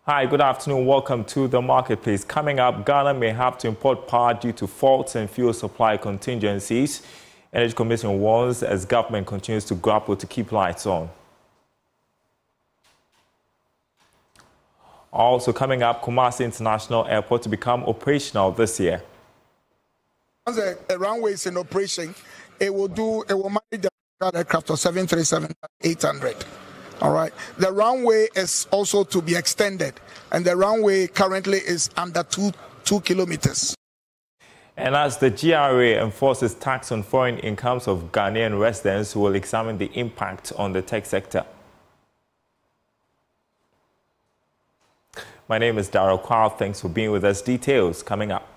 Hi, good afternoon. Welcome to the marketplace. Coming up, Ghana may have to import power due to faults and fuel supply contingencies. Energy Commission warns as government continues to grapple to keep lights on. Also coming up, Kumasi International Airport to become operational this year. Once the runway is in operation, it will manage the aircraft of 737-800. All right. The runway is also to be extended, and the runway currently is under two kilometers. And as the GRA enforces tax on foreign incomes of Ghanaian residents, who will examine the impact on the tech sector. My name is Daryl. Kwawu. Thanks for being with us. Details coming up.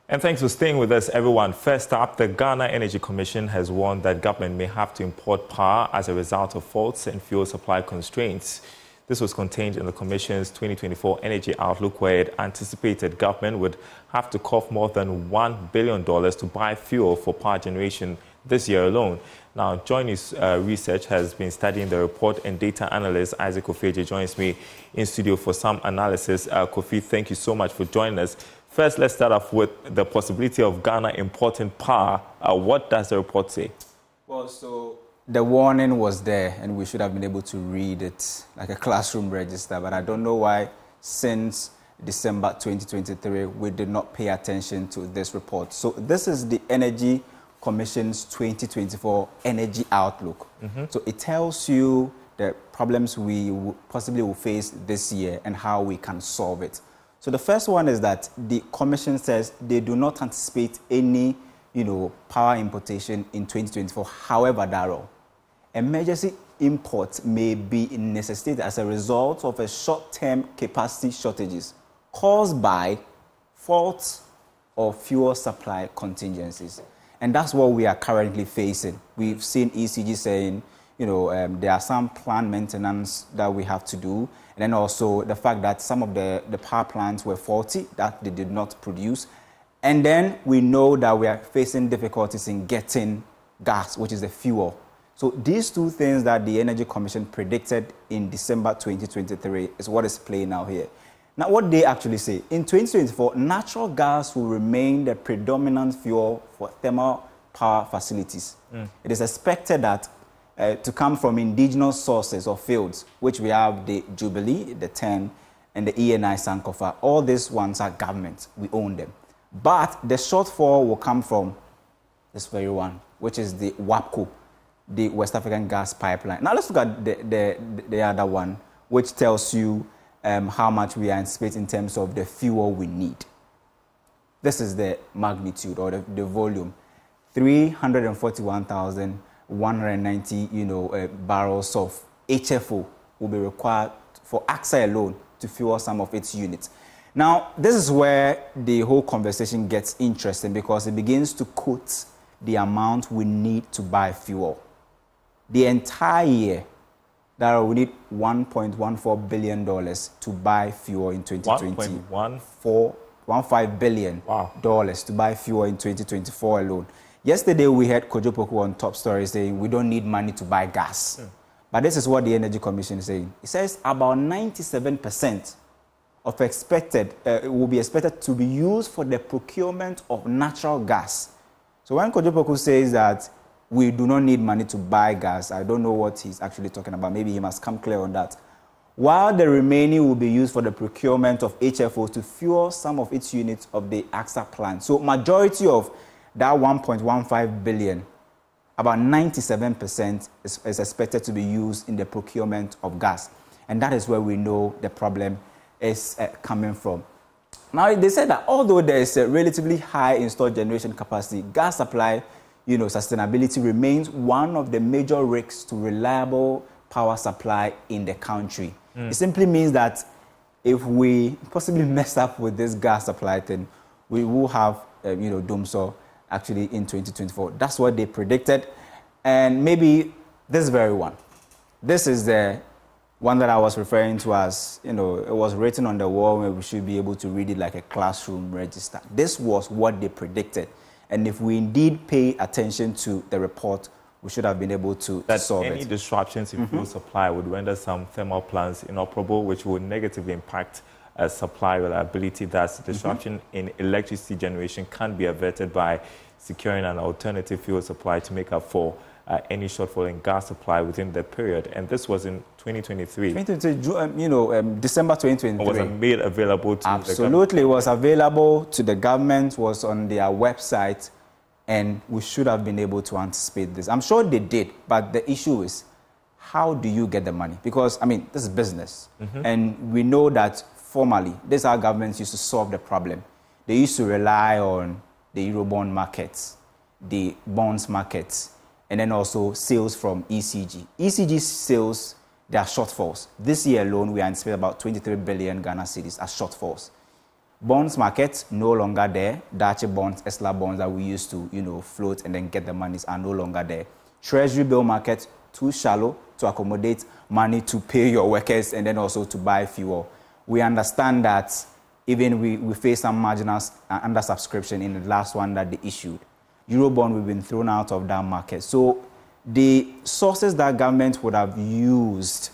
And thanks for staying with us, everyone. First up, the Ghana Energy Commission has warned that government may have to import power as a result of faults and fuel supply constraints. This was contained in the Commission's 2024 Energy Outlook, where it anticipated government would have to cough more than $1 billion to buy fuel for power generation this year alone. Now, Joiny's research has been studying the report, and data analyst Isaac Ofeji joins me in studio for some analysis. Kofi, thank you so much for joining us. First, let's start off with the possibility of Ghana importing power. What does the report say? Well, so the warning was there, and we should have been able to read it like a classroom register. But I don't know why, since December 2023, we did not pay attention to this report. So this is the Energy Commission's 2024 Energy Outlook. So it tells you the problems we possibly will face this year and how we can solve it. So the first one is that the Commission says they do not anticipate any, power importation in 2024. However, Daryl, emergency imports may be necessitated as a result of a short-term capacity shortages caused by faults or fuel supply contingencies. And that's what we are currently facing. We've seen ECG saying, there are some plant maintenance that we have to do. And then also the fact that some of the power plants were faulty, that they did not produce. And then we know that we are facing difficulties in getting gas, which is the fuel. So these two things that the Energy Commission predicted in December 2023 is what is playing out here. Now, what they actually say, in 2024, natural gas will remain the predominant fuel for thermal power facilities. It is expected that to come from indigenous sources or fields, which we have the Jubilee, the TEN, and the ENI Sankofa. All these ones are government. We own them. But the shortfall will come from this very one, which is the WAPCO, the West African Gas Pipeline. Now let's look at the other one, which tells you how much we are anticipating in terms of the fuel we need. This is the magnitude or the volume. 341,190 barrels of HFO will be required for AXA alone to fuel some of its units. Now, this is where the whole conversation gets interesting, because it begins to quote the amount we need to buy fuel. The entire year, that we need $1.14 billion to buy fuel in 2020. $1.15 billion to buy fuel in 2024 alone. Yesterday, we had Kojo Poku on Top Story saying we don't need money to buy gas. But this is what the Energy Commission is saying. It says about 97% will be expected to be used for the procurement of natural gas. So when Kojopoku says that we do not need money to buy gas, I don't know what he's actually talking about. Maybe he must come clear on that. While the remaining will be used for the procurement of HFO to fuel some of its units of the AXA plant. So majority of that 1.15 billion, about 97% is expected to be used in the procurement of gas. And that is where we know the problem is coming from. Now, they said that although there is a relatively high installed generation capacity, gas supply, sustainability remains one of the major risks to reliable power supply in the country. It simply means that if we possibly mess up with this gas supply thing, we will have, doomsday actually in 2024. That's what they predicted. And maybe this very one. This is the one that I was referring to as, it was written on the wall where we should be able to read it like a classroom register. This was what they predicted. And if we indeed pay attention to the report, we should have been able to solve it. Any disruptions in fuel supply would render some thermal plants inoperable, which would negatively impact supply reliability. Thus, disruption in electricity generation can be averted by securing an alternative fuel supply to make up for any shortfall in gas supply within the period. And this was in 2023. December 2023. Was it made available to Absolutely, the government? it was available to the government, was on their website, and we should have been able to anticipate this. I'm sure they did, but the issue is, how do you get the money? Because, this is business. And we know that formally, this is how governments used to solve the problem. They used to rely on the Eurobond markets, the bonds markets, and then also sales from ECG. ECG sales, there are shortfalls. This year alone, we anticipate about 23 billion Ghana cedis as shortfalls. Bonds markets, no longer there. Dache bonds, ESLA bonds that we used to, float and then get the monies are no longer there. Treasury bill market, too shallow to accommodate money to pay your workers and then also to buy fuel. We understand that even we face some marginal under subscription in the last one that they issued. Eurobond, we've been thrown out of that market. So the sources that government would have used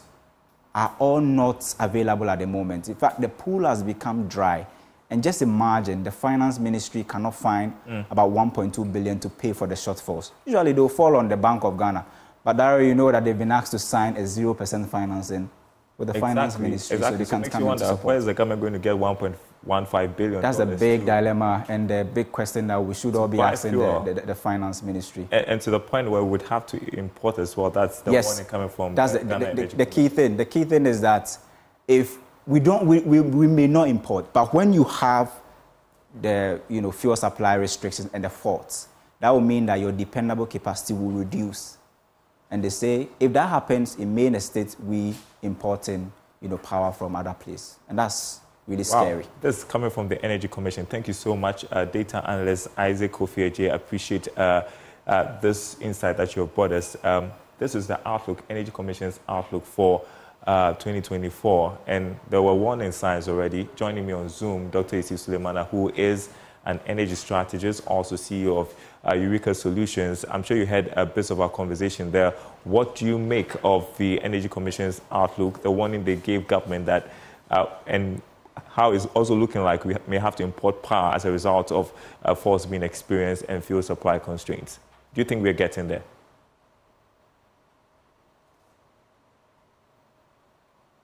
are all not available at the moment. In fact, the pool has become dry. And just imagine the finance ministry cannot find about 1.2 billion to pay for the shortfalls. Usually they'll fall on the Bank of Ghana. But Daryl, you know that they've been asked to sign a 0% financing with the finance ministry. Exactly. So they can't so come into support. Where is the government going to get 1.15 billion? That's the big dilemma and the big question that we should all be asking the finance ministry. And to the point where we would have to import as well. That's the warning coming from that's the key thing. The key thing is that if we may not import, but when you have the fuel supply restrictions and the faults, that will mean that your dependable capacity will reduce. And they say if that happens in main estate, we importing power from other places, and that's really scary. This is coming from the Energy Commission. Thank you so much, data analyst Isaac Kofi. I appreciate this insight that you have brought us. This is the outlook, Energy Commission's outlook for 2024, and there were warning signs already. Joining me on Zoom, Dr. Isi Sulemana, who is an energy strategist, also CEO of Eureka Solutions. I'm sure you had a bit of our conversation there. What do you make of the Energy Commission's outlook, the warning they gave government that, and how it's also looking like we may have to import power as a result of faults being experienced and fuel supply constraints? Do you think we're getting there?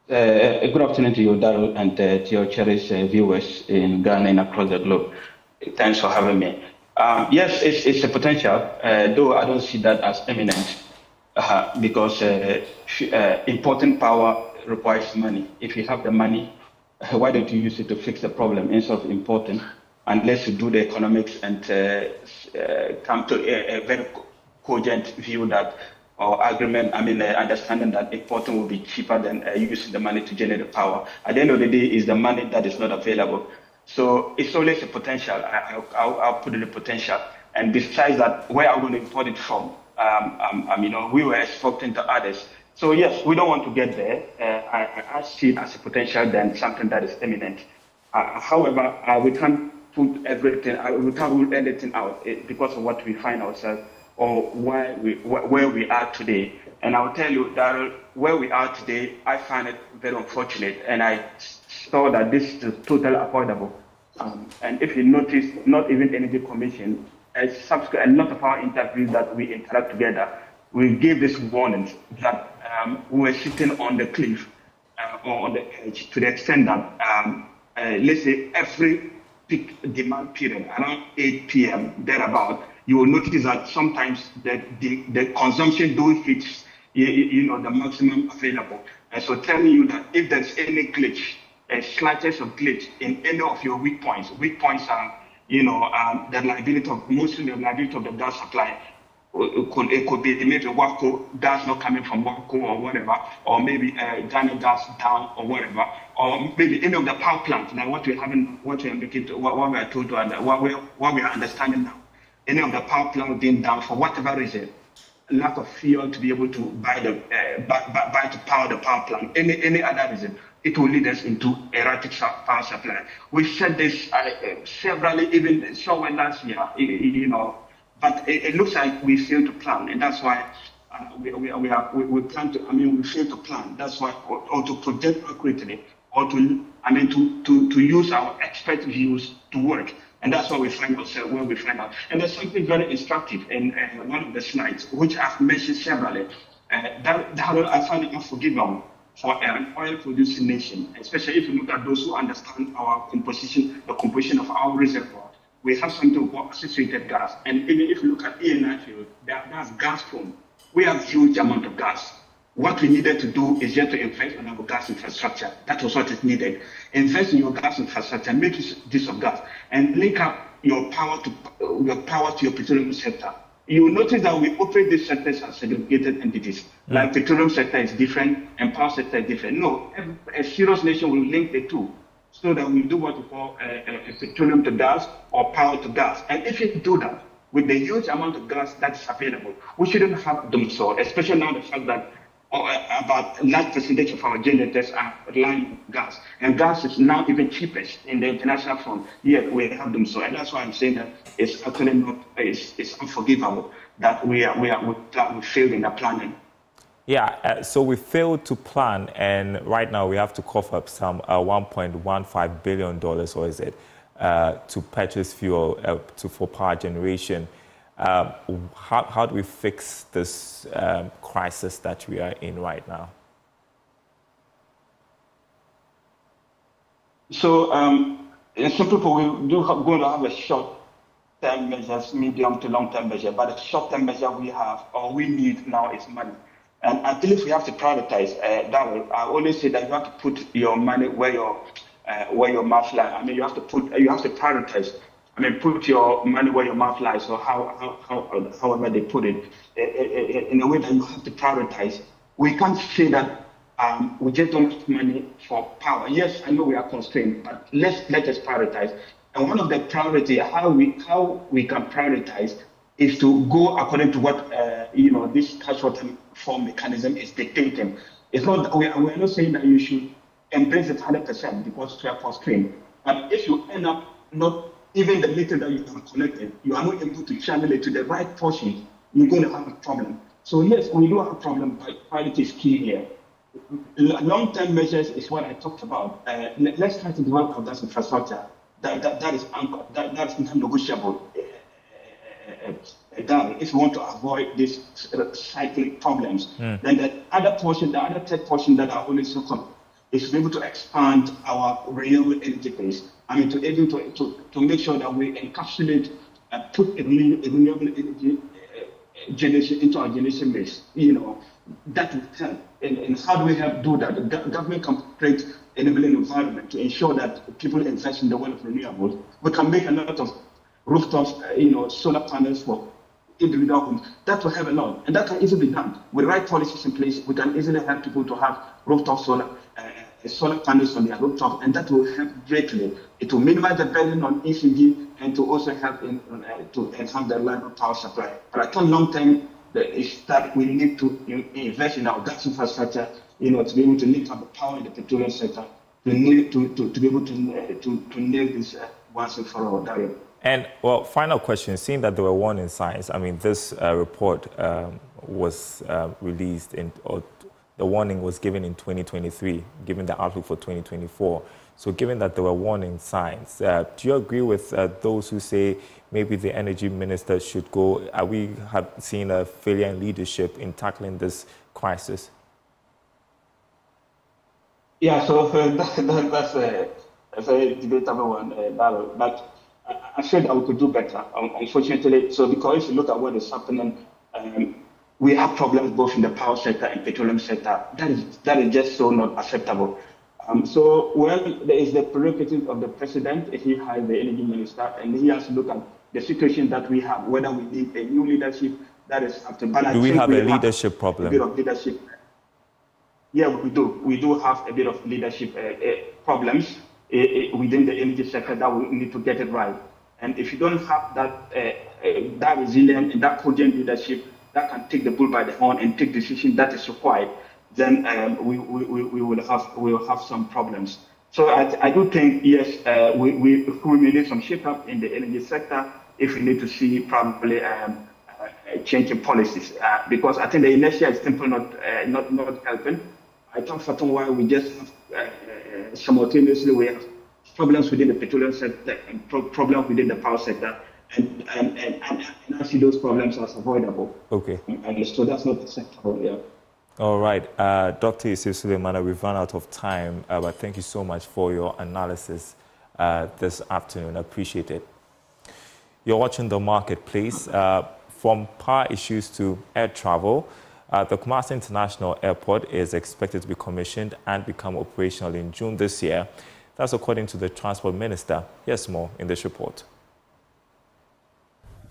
Good afternoon to you, Daryl, and to your cherished viewers in Ghana and across the globe. Thanks for having me. Yes, it's a potential, though I don't see that as imminent, because importing power requires money. If you have the money, why don't you use it to fix the problem instead of importing? Unless you do the economics and come to a very cogent view that, or agreement, understanding that importing will be cheaper than using the money to generate the power. At the end of the day, it's the money that is not available. So it's always a potential. I'll put it a potential. And besides that, where are we going to import it from? We were exporting to others. So yes, we don't want to get there. I see it as a potential than something that is imminent. However, we can't put everything, we can't rule anything out because of what we find ourselves or where we are today. And I'll tell you that where we are today, I find it very unfortunate. And I saw that this is totally avoidable. And if you notice, not even Energy Commission, a lot of our interviews that we interact together, we give this warnings that we were sitting on the cliff or on the edge to the extent that, let's say, every peak demand period, around 8 p.m., thereabout, you will notice that sometimes the consumption don't hit, the maximum available. And so telling you that if there's any glitch, a slightest of glitch in any of your weak points are, the liability of, mostly the liability of the gas supply. It could be maybe WACO gas not coming from WACO or whatever, or maybe Ghana gas down or whatever, or maybe any of the power plants, like what we are making, what we are told, what we are understanding now. Any of the power plants being down for whatever reason, lack of fuel to be able to buy to power the power plant, any other reason, it will lead us into erratic power supply. We said this severally, even somewhere last year, but it looks like we failed to plan, and that's why we plan to. We fail to plan. That's why, or to project accurately, or to use our expert views to work. And that's why we find ourselves where we find out. And there's something very instructive in one of the slides, which I've mentioned severally. That I find it unforgivable for an oil-producing nation, especially if you look at those who understand our composition, the composition of our reservoir. We have something called associated gas. And even if you look at ENI field, that's gas prone. We have huge amount of gas. What we needed to do is just to invest in our gas infrastructure. That was what is needed. Invest in your gas infrastructure, make use of gas, and link up your power to your petroleum sector. You will notice that we operate these sectors as segregated entities. Like petroleum sector is different and power sector is different. No, a serious nation will link the two, so that we do what we call a petroleum to gas or power to gas. And if you do that, with the huge amount of gas that is available, we shouldn't have them so, especially now the fact that about a large percentage of our generators are relying on gas. And gas is now even cheapest in the international front, yet we have them so. And that's why I'm saying that it's actually not, it's unforgivable that we failed in the planning. Yeah, so we failed to plan, and right now we have to cough up some $1.15 billion, or is it, to purchase fuel for power generation. How do we fix this crisis that we are in right now? So, in simple, we going to have a short-term measures, medium to long-term measure. But the short-term measure we have, or we need now, is money. And I believe we have to prioritize. Daryl, I always say that you have to put your money where your mouth lies. You have to prioritize. Put your money where your mouth lies, or however they put it, in a way that you have to prioritize. We can't say that we just don't have money for power. Yes, I know we are constrained, but let us prioritize. And one of the priority, how we can prioritize, is to go according to what this cash water form mechanism is dictating. It's not we are not saying that you should embrace it 100% because we are constrained. But if you end up not even the little that you have collected, you are not able to channel it to the right portion, you're going to have a problem. So yes, we do have a problem, but quality is key here. Long-term measures is what I talked about. Let's try to develop our gas infrastructure. That is non-negotiable. If we want to avoid these cyclic problems, then the other third portion that I always look on is to be able to expand our renewable energy base. To able to make sure that we encapsulate and put a renewable energy generation into our generation base. That would help. And how do we do that? The government can create enabling environment to ensure that people invest in the world of renewables. We can make a lot of rooftops, solar panels for individual homes. That will help a lot, and that can easily be done with right policies in place. We can easily help people to have rooftop solar panels on their rooftop, and that will help greatly. It will minimize the burden on ECG and to also help to enhance the reliable power supply. But I think long term is that we need to invest in our gas infrastructure, to be able to link up the power in the petroleum sector, to be able to nail this once and for all. Daryl. And well, final question. Seeing that there were warning signs, this report was released or the warning was given in 2023, given the outlook for 2024. So given that there were warning signs, do you agree with those who say maybe the energy minister should go? Are we have seen a failure in leadership in tackling this crisis? Yeah, so that's a very debatable one, Daryl. But I feel that we could do better, unfortunately. So because if you look at what is happening, we have problems both in the power sector and petroleum sector. That is just so not acceptable. So there is the prerogative of the president. He has the energy minister, and he has to look at the situation that we have, whether we need a new leadership that is after. Do we have a leadership problem? A bit of leadership. Yeah, we do. We do have a bit of leadership problems within the energy sector that we need to get it right. And if you don't have that resilient and that cogent leadership that can take the bull by the horn and take decisions that is required, then we will have some problems. So I do think, yes, we may need some shape up in the energy sector if we need to see probably change in policies, because I think the inertia is simply not helping. I thought for some while we just have simultaneously we have problems within the petroleum sector and problems within the power sector, and I see those problems as avoidable. Okay. And so that's not acceptable. Yeah. All right, Dr. Yusuf Suleimana, we've run out of time, but thank you so much for your analysis this afternoon. I appreciate it. You're watching The Marketplace. From power issues to air travel, the Kumasi International Airport is expected to be commissioned and become operational in June this year. That's according to the Transport Minister. Here's more in this report.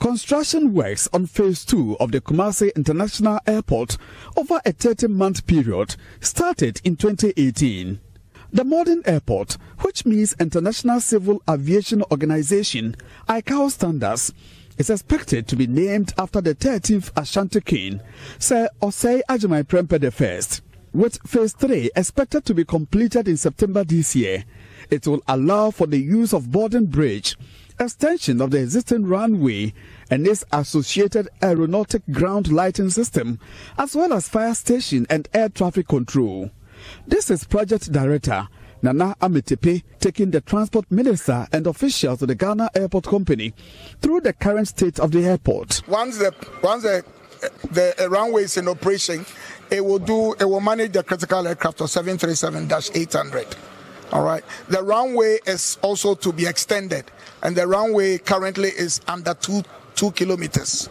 Construction works on Phase 2 of the Kumasi International Airport over a 30-month period started in 2018. The modern airport, which means International Civil Aviation Organization, ICAO standards, is expected to be named after the 13th Ashanti King, Sir Osei Ajimai Prempeh I. With Phase 3 expected to be completed in September this year, it will allow for the use of boarding bridge, extension of the existing runway and its associated aeronautic ground lighting system, as well as fire station and air traffic control. This is Project Director Nana Amitepe taking the Transport Minister and officials of the Ghana Airport Company through the current state of the airport. Once the runway is in operation, it will manage the critical aircraft of 737-800. All right. The runway is also to be extended, and the runway currently is under 2 kilometers.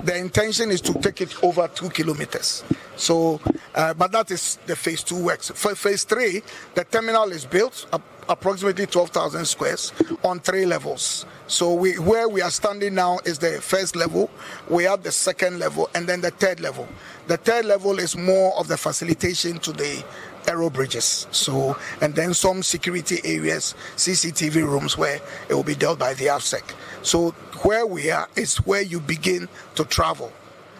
The intention is to take it over 2 kilometers. So, but that is the Phase 2 works. For Phase 3, the terminal is built approximately 12,000 squares on 3 levels. So where we are standing now is the first level. We have the second level and then the third level. The third level is more of the facilitation to the aero bridges. So, and then some security areas, CCTV rooms where it will be dealt by the AFSEC. So where we are is where you begin to travel.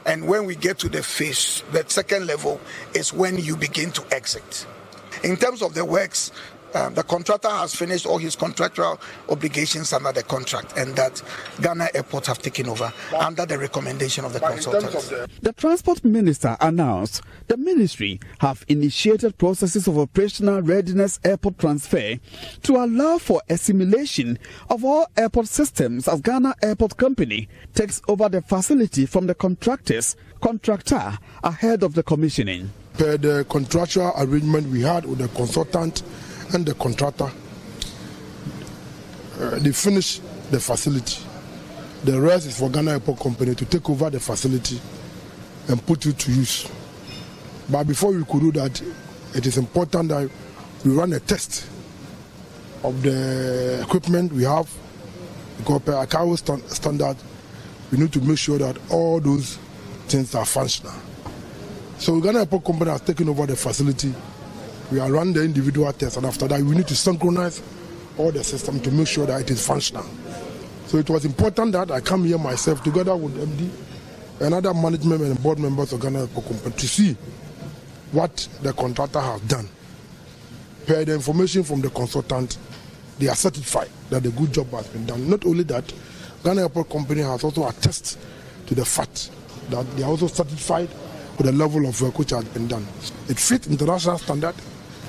And when we get to the second level is when you begin to exit. In terms of the works, the contractor has finished all his contractual obligations under the contract, and that Ghana Airport have taken over under the recommendation of the consultants. The Transport Minister announced the ministry have initiated processes of operational readiness airport transfer to allow for assimilation of all airport systems as Ghana Airport Company takes over the facility from the contractor ahead of the commissioning. Per the contractual arrangement we had with the consultant and the contractor, they finish the facility. The rest is for Ghana Airport Company to take over the facility and put it to use. But before we could do that, it is important that we run a test of the equipment we have, because per ICAO standard, we need to make sure that all those things are functional. So Ghana Airport Company has taken over the facility. We are running the individual tests, and after that, we need to synchronize all the system to make sure that it is functional. So it was important that I come here myself together with MD and other management and board members of Ghana Airport Company to see what the contractor has done. Per the information from the consultant, they are certified that the good job has been done. Not only that, Ghana Airport Company has also attested to the fact that they are also certified with the level of work which has been done. It fits international standard,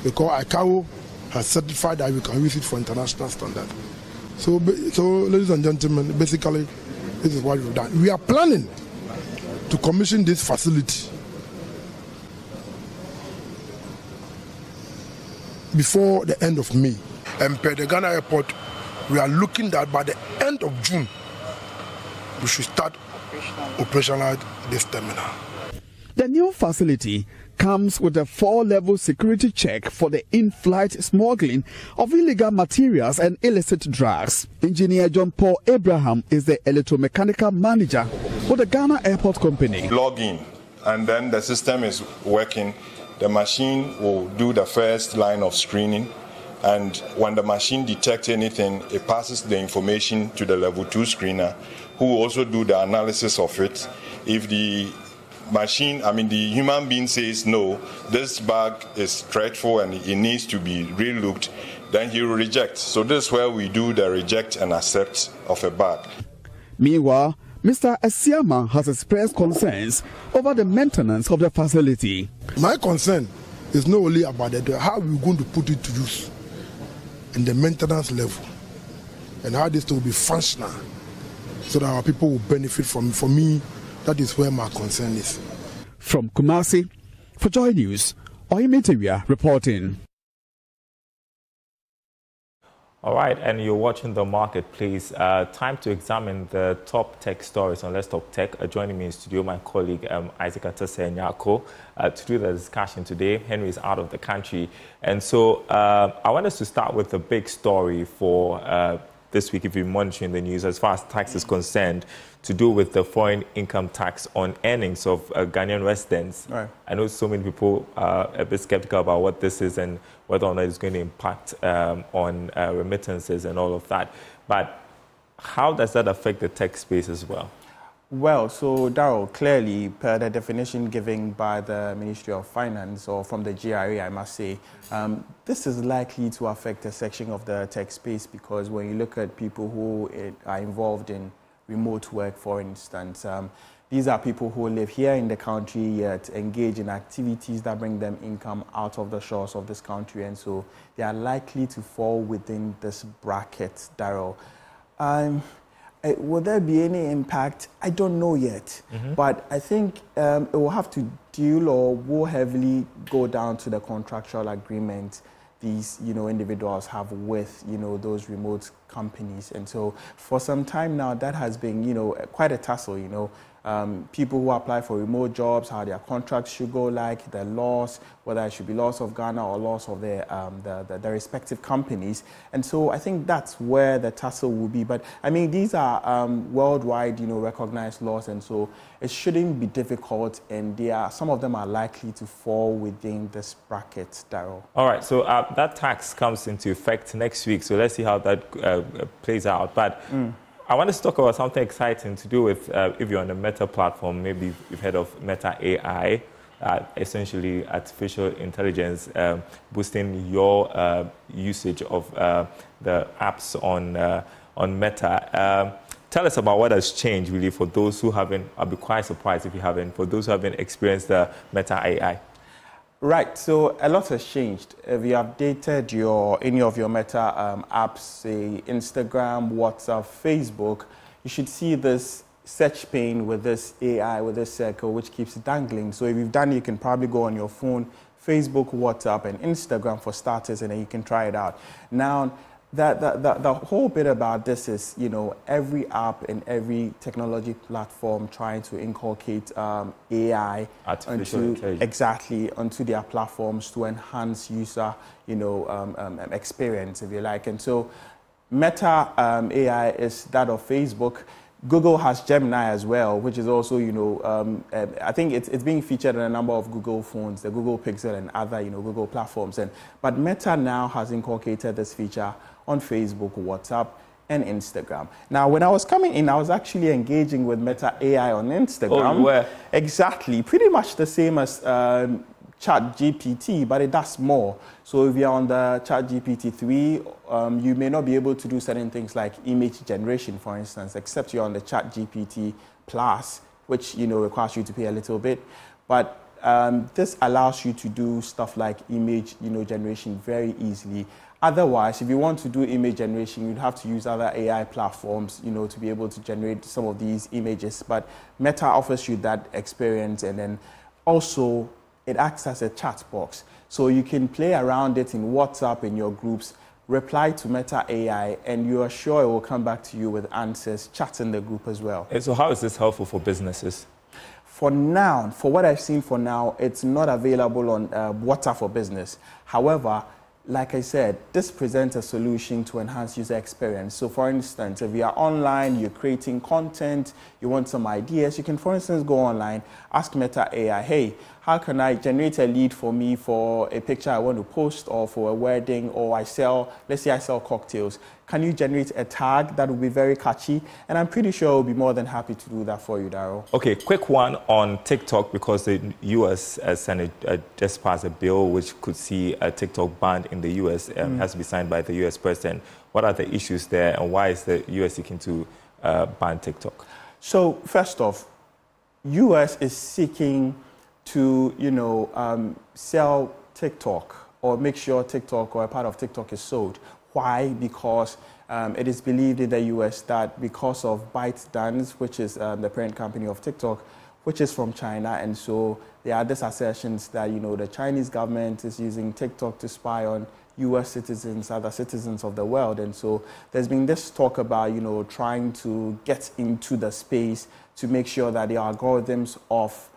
because ICAO has certified that we can use it for international standard. So ladies and gentlemen, basically, this is what we've done. We are planning to commission this facility before the end of May. And per the Ghana Airport, we are looking that by the end of June, we should start operationalize this terminal. The new facility comes with a 4-level security check for the in-flight smuggling of illegal materials and illicit drugs. Engineer John Paul Abraham is the electromechanical manager for the Ghana Airport Company. Log in, and then the system is working. The machine will do the first line of screening, and when the machine detects anything, it passes the information to the level 2 screener, who will also do the analysis of it. If the the human being says, no, this bag is dreadful and it needs to be relooked, then he will reject. So this is where we do the reject and accept of a bag. Meanwhile, Mr. Asiama has expressed concerns over the maintenance of the facility. My concern is not only about how we're going to put it to use in the maintenance level and how this will be functional so that our people will benefit from it. For me, that is where my concern is. From Kumasi, for Joy News, Oyemiteria reporting. All right, and you're watching The Marketplace. Time to examine the top tech stories on Let's Talk Tech. Joining me in studio, my colleague Isaac Atase-Nyako. To do the discussion today, Henry is out of the country. And so I want us to start with the big story for this week, if you're monitoring the news, as far as tax is concerned, to do with the foreign income tax on earnings of Ghanaian residents. Right. I know so many people are a bit skeptical about what this is and whether or not it's going to impact on remittances and all of that. But how does that affect the tech space as well? Well, so Daryl, clearly, per the definition given by the Ministry of Finance, or from the GRA, I must say, this is likely to affect a section of the tech space, because when you look at people who are involved in remote work, for instance, these are people who live here in the country yet engage in activities that bring them income out of the shores of this country, and so they are likely to fall within this bracket, Daryl. Will there be any impact? I don't know yet, but I think it will have to deal or will heavily go down to the contractual agreement these individuals have with those remote companies. And so for some time now, that has been quite a tussle. People who apply for remote jobs, how their contracts should go, like the laws, whether it should be laws of Ghana or laws of the respective companies. And so I think that's where the tussle will be. But I mean, these are worldwide, recognized laws, and so it shouldn't be difficult. And some of them are likely to fall within this bracket, Daryl. All right. So that tax comes into effect next week. So let's see how that plays out. But I want to talk about something exciting to do with if you're on the Meta platform. Maybe you've heard of Meta AI, essentially artificial intelligence, boosting your usage of the apps on Meta. Tell us about what has changed, really, for those who haven't. I'll be quite surprised if you haven't. For those who haven't experienced the Meta AI. Right, so a lot has changed. If you updated any of your Meta apps, say Instagram, WhatsApp, Facebook, you should see this search pane with this AI, with this circle, which keeps dangling. So if you've done it, you can probably go on your phone, Facebook, WhatsApp, and Instagram for starters, and then you can try it out. Now, the whole bit about this is, every app and every technology platform trying to inculcate AI onto their platforms to enhance user, experience, if you like. And so Meta AI is that of Facebook. Google has Gemini as well, which is also, I think it's being featured on a number of Google phones, the Google Pixel and other, Google platforms. But Meta now has inculcated this feature on Facebook, WhatsApp, and Instagram. Now, when I was coming in, I was actually engaging with Meta AI on Instagram. Oh, you were? Exactly, pretty much the same as ChatGPT, but it does more. So if you're on the ChatGPT 3, you may not be able to do certain things like image generation, for instance, except you're on the ChatGPT Plus, which requires you to pay a little bit. But this allows you to do stuff like image, generation very easily. Otherwise, if you want to do image generation, you'd have to use other AI platforms, to be able to generate some of these images. But Meta offers you that experience, and then also it acts as a chat box. So you can play around it in WhatsApp, in your groups, reply to Meta AI, and you are sure it will come back to you with answers, chat in the group as well. So how is this helpful for businesses? For now, for what I've seen for now, it's not available on WhatsApp for Business. However, like I said, this presents a solution to enhance user experience. So for instance, if you are online, you're creating content, you want some ideas, you can, for instance, go online, ask Meta AI, hey, how can I generate a lead for me for a picture I want to post, or for a wedding, or let's say I sell cocktails. Can you generate a tag that will be very catchy? And I'm pretty sure I'll be more than happy to do that for you, Daryl. Okay, quick one on TikTok, because the U.S. Senate just passed a bill which could see a TikTok banned in the U.S. Has to be signed by the U.S. president. What are the issues there, and why is the U.S. seeking to ban TikTok? So first off, U.S. is seeking to, sell TikTok, or make sure TikTok or a part of TikTok is sold. Why? Because it is believed in the U.S. that because of ByteDance, which is the parent company of TikTok, which is from China, and so there are these assertions that, the Chinese government is using TikTok to spy on U.S. citizens, other citizens of the world. And so there's been this talk about, trying to get into the space to make sure that the algorithms of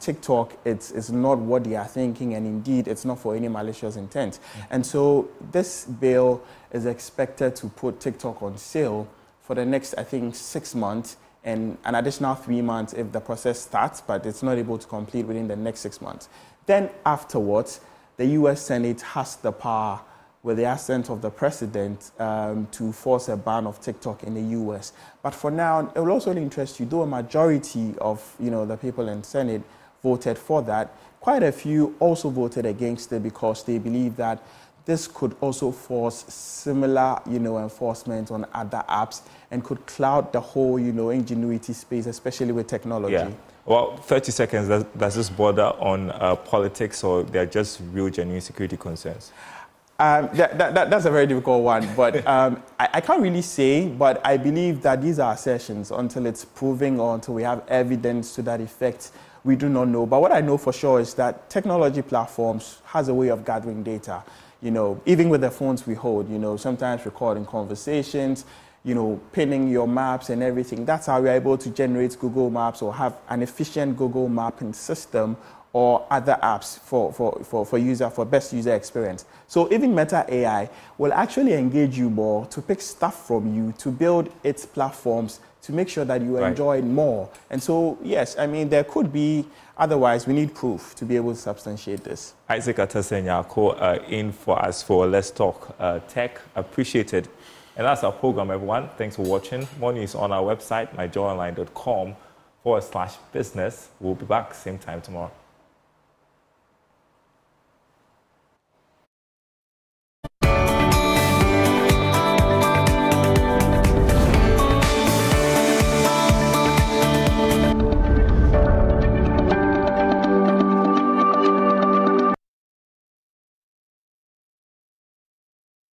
TikTok, it's not what they are thinking, and indeed it's not for any malicious intent. And so this bill is expected to put TikTok on sale for the next, I think, 6 months, and an additional 3 months if the process starts, but it's not able to complete within the next 6 months. Then afterwards, the U.S. Senate has the power, with the assent of the president, to force a ban of TikTok in the U.S. But for now, it will also interest you, though a majority of the people in the Senate voted for that, quite a few also voted against it because they believe that this could also force similar enforcement on other apps and could cloud the whole ingenuity space, especially with technology. Yeah. Well, 30 seconds, does this border on politics, or they're just real genuine security concerns? That's a very difficult one, but I can't really say, but I believe that these are assertions until it's proven, or until we have evidence to that effect. We do not know. But what I know for sure is that technology platforms has a way of gathering data. Even with the phones we hold, sometimes recording conversations, pinning your maps and everything. That's how we're able to generate Google Maps, or have an efficient Google mapping system, or other apps for best user experience. So even Meta AI will actually engage you more to pick stuff from you, to build its platforms, to make sure that you enjoy it more. And so, yes, I mean, there could be, otherwise we need proof to be able to substantiate this. Isaac Atasenyako in for us for Let's Talk Tech. Appreciated. And that's our program, everyone. Thanks for watching. More news on our website, myjoyonline.com/business. We'll be back same time tomorrow.